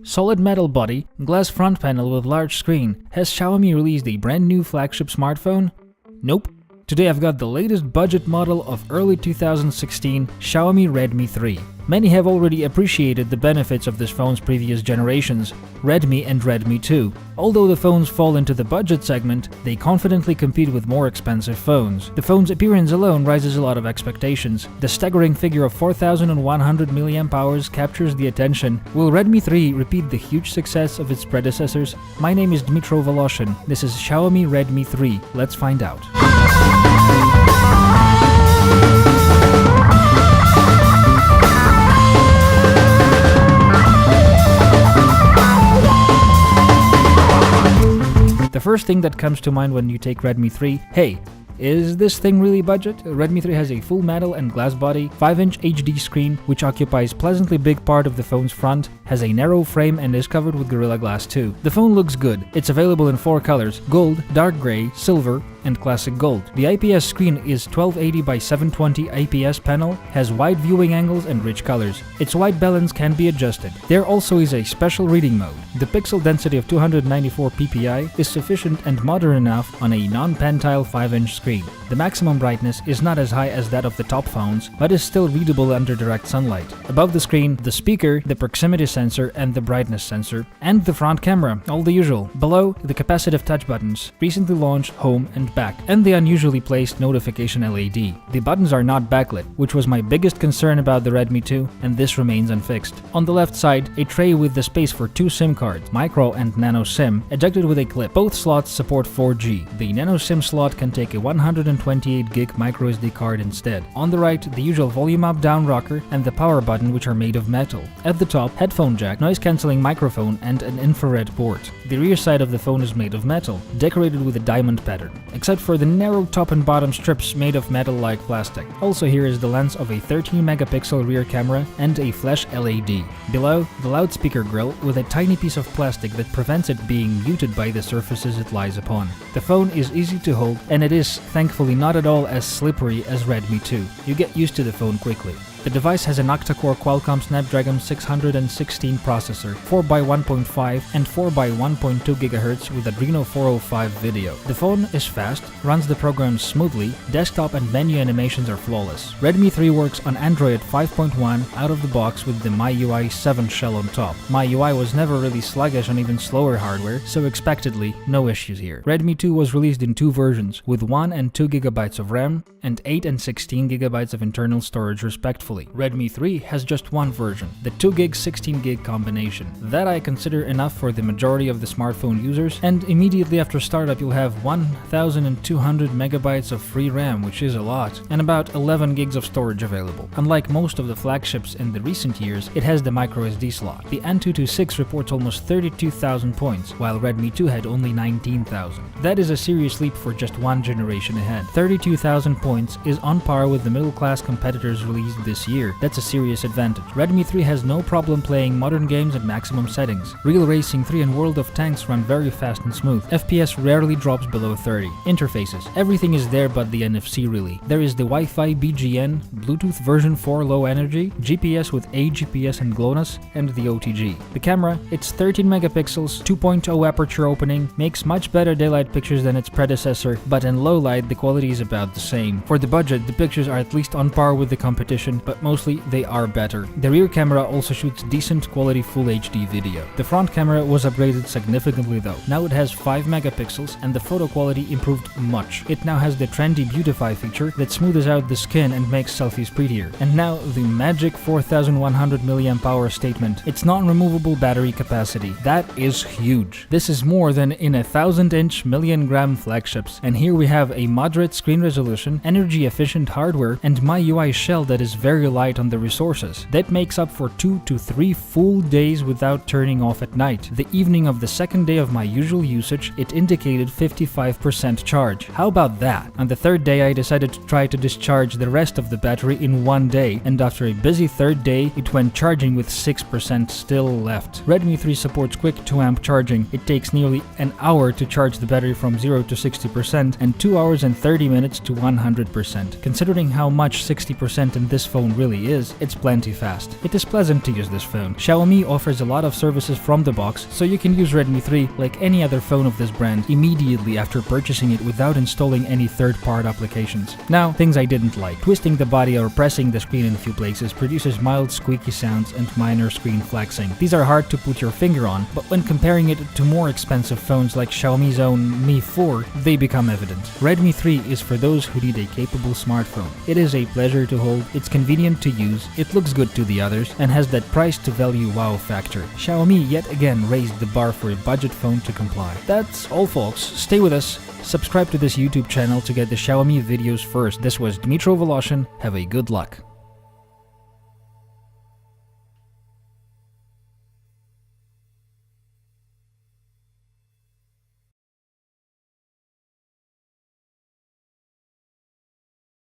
Solid metal body, glass front panel with large screen. Has Xiaomi released a brand new flagship smartphone? Nope. Today I've got the latest budget model of early 2016 Xiaomi Redmi 3. Many have already appreciated the benefits of this phone's previous generations, Redmi and Redmi 2. Although the phones fall into the budget segment, they confidently compete with more expensive phones. The phone's appearance alone raises a lot of expectations. The staggering figure of 4100 mAh captures the attention. Will Redmi 3 repeat the huge success of its predecessors? My name is Dmitro Voloshin. This is Xiaomi Redmi 3. Let's find out. The first thing that comes to mind when you take Redmi 3, hey, is this thing really budget? Redmi 3 has a full metal and glass body, 5-inch HD screen which occupies pleasantly big part of the phone's front, has a narrow frame and is covered with Gorilla Glass 2. The phone looks good. It's available in 4 colors: gold, dark gray, silver, and classic gold. The IPS screen is 1280 by 720 IPS panel, has wide viewing angles and rich colors. Its white balance can be adjusted. There also is a special reading mode. The pixel density of 294 ppi is sufficient and modern enough on a non-pentile 5-inch screen. The maximum brightness is not as high as that of the top phones, but is still readable under direct sunlight. Above the screen, the speaker, the proximity sensor and the brightness sensor, and the front camera, all the usual. Below, the capacitive touch buttons, recently launched home and back, and the unusually placed notification LED. The buttons are not backlit, which was my biggest concern about the Redmi 2, and this remains unfixed. On the left side, a tray with the space for 2 SIM cards, micro and nano SIM, ejected with a clip. Both slots support 4G. The nano SIM slot can take a 128 gig micro SD card instead. On the right, the usual volume up-down rocker and the power button, which are made of metal. At the top, headphone jack, noise-cancelling microphone and an infrared port. The rear side of the phone is made of metal, decorated with a diamond pattern, except for the narrow top and bottom strips made of metal-like plastic. Also here is the lens of a 13 megapixel rear camera and a flash LED. Below, the loudspeaker grill with a tiny piece of plastic that prevents it being muted by the surfaces it lies upon. The phone is easy to hold and it is, thankfully, not at all as slippery as Redmi 2. You get used to the phone quickly. The device has an octa-core Qualcomm Snapdragon 616 processor, 4x1.5 and 4x1.2 GHz with Adreno 405 video. The phone is fast, runs the programs smoothly, desktop and menu animations are flawless. Redmi 3 works on Android 5.1 out of the box with the MIUI 7 shell on top. MIUI was never really sluggish on even slower hardware, so expectedly, no issues here. Redmi 2 was released in 2 versions, with 1 and 2 GB of RAM and 8 and 16 GB of internal storage respectively. Redmi 3 has just one version, the 2GB 16GB combination. That I consider enough for the majority of the smartphone users, and immediately after startup you'll have 1200 megabytes of free RAM, which is a lot, and about 11 gigs of storage available. Unlike most of the flagships in the recent years, it has the microSD slot. The N226 reports almost 32,000 points, while Redmi 2 had only 19,000. That is a serious leap for just one generation ahead. 32,000 points is on par with the middle-class competitors released this year. That's a serious advantage. Redmi 3 has no problem playing modern games at maximum settings. Real Racing 3 and World of Tanks run very fast and smooth. FPS rarely drops below 30. Interfaces. Everything is there but the NFC really. There is the Wi-Fi BGN, Bluetooth version 4 low energy, GPS with AGPS and GLONASS, and the OTG. The camera, it's 13 megapixels, 2.0 aperture opening, makes much better daylight pictures than its predecessor, but in low light the quality is about the same. For the budget, the pictures are at least on par with the competition, but mostly they are better. The rear camera also shoots decent quality Full HD video. The front camera was upgraded significantly though. Now it has 5 megapixels and the photo quality improved much. It now has the trendy Beautify feature that smoothes out the skin and makes selfies prettier. And now the magic 4100 mAh statement. It's non-removable battery capacity. That is huge. This is more than in a 1000-inch million-gram flagships. And here we have a moderate screen resolution, energy-efficient hardware, and MIUI shell that is very light on the resources. That makes up for 2 to 3 full days without turning off at night. The evening of the second day of my usual usage, it indicated 55% charge. How about that? On the third day, I decided to try to discharge the rest of the battery in one day, and after a busy third day, it went charging with 6% still left. Redmi 3 supports quick 2-amp charging. It takes nearly an hour to charge the battery from 0 to 60% and 2 hours and 30 minutes to 100%. Considering how much 60% in this phone phone really is, it's plenty fast. It is pleasant to use this phone. Xiaomi offers a lot of services from the box, so you can use Redmi 3 like any other phone of this brand immediately after purchasing it without installing any third-party applications. Now, things I didn't like. Twisting the body or pressing the screen in a few places produces mild squeaky sounds and minor screen flexing. These are hard to put your finger on, but when comparing it to more expensive phones like Xiaomi's own Mi 4, they become evident. Redmi 3 is for those who need a capable smartphone. It is a pleasure to hold, it's convenient to use, it looks good to the others, and has that price to value wow factor. Xiaomi yet again raised the bar for a budget phone to comply. That's all folks, stay with us, subscribe to this YouTube channel to get the Xiaomi videos first. This was Dmitro Voloshin, have a good luck.